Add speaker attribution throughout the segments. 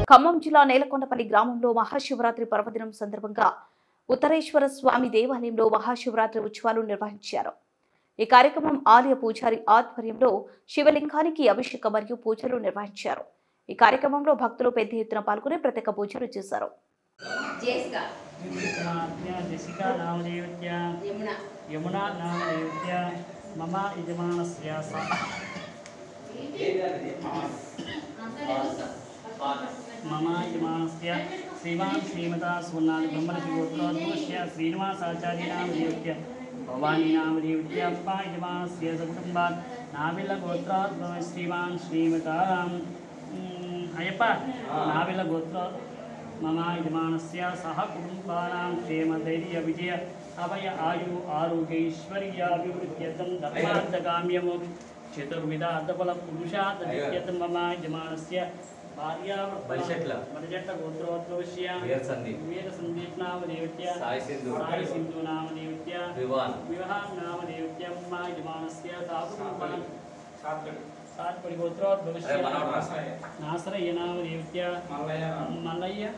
Speaker 1: ఖమ్మం జిల్లా నేలకొండపల్లి గ్రామంలో మహాశివరాత్రి పర్వదినం సందర్భంగా ఉత్తరేశ్వర స్వామి దేవాలయంలో మహాశివరాత్రి ఉత్సవాలు నిర్వహించారు. ఈ కార్యక్రమం ఆలయ పూజారి ఆధ్వర్యంలో శివలింగానికి అభిషేకం మరియు పూజలు నిర్వహించారు. ఈ కార్యక్రమంలో భక్తులు పెద్ద ఎత్తున పాల్గొని ప్రత్యేక పూజలు చేశారు.
Speaker 2: मम यजमानस्य श्रीमान् श्रीमता सुवर्णादि ब्रह्मणिगोत्रोद्भवस्य श्रीनिवासाचार्याणां देवस्य भवानीनां देवस्य अप्पा यजमानस्य सकुटुम्बात् नाविलगोत्रोद्भव श्रीमान् श्रीमता अयप्प नाविलगोत्रो मम यजमानस्य सह कुटुम्बानां क्षेम धैर्य विजय अभय आयु आरोग्यैश्वर्याभिवृद्ध्यर्थं धर्मार्थकाम्यमोक्ष चतुर्विधार्थफल पुरुषार्थं मम यजमानस्य भार्या गोत्रोद्भवस्य वीरसन्दीप देवत्य साई सिंधु नाम देवत्य विवाह नाम देवत्य मम यजमानस्य सात परिगोत्रोद्भवस्य नासरय नाम देवत्य मल्लय्य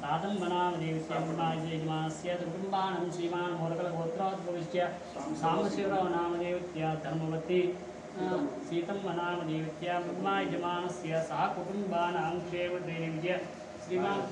Speaker 2: तातम नाम देवत्य मम यजमानस्य कुटुम्बानां श्रीमान् मोरकल गोत्रोद्भवस्य सामशिवराव नाम देवत्य धर्मवती सीतम नाम देवत्य मम यजमानस्य सह कुटुम्बानां क्षेम धैर्य श्रीमान्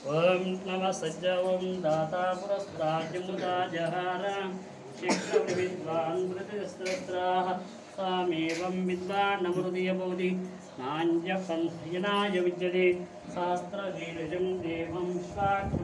Speaker 2: ओम नमः सज्जा ओम दाता पुरस्ताजमुदा जहार शिक्षविद्वान् प्रतिस्त्राः सामेवं विद्वान् नमृदय बोधि नान्यपन्थयनाय विद्यते शास्त्रवीरजं देवं स्वाक्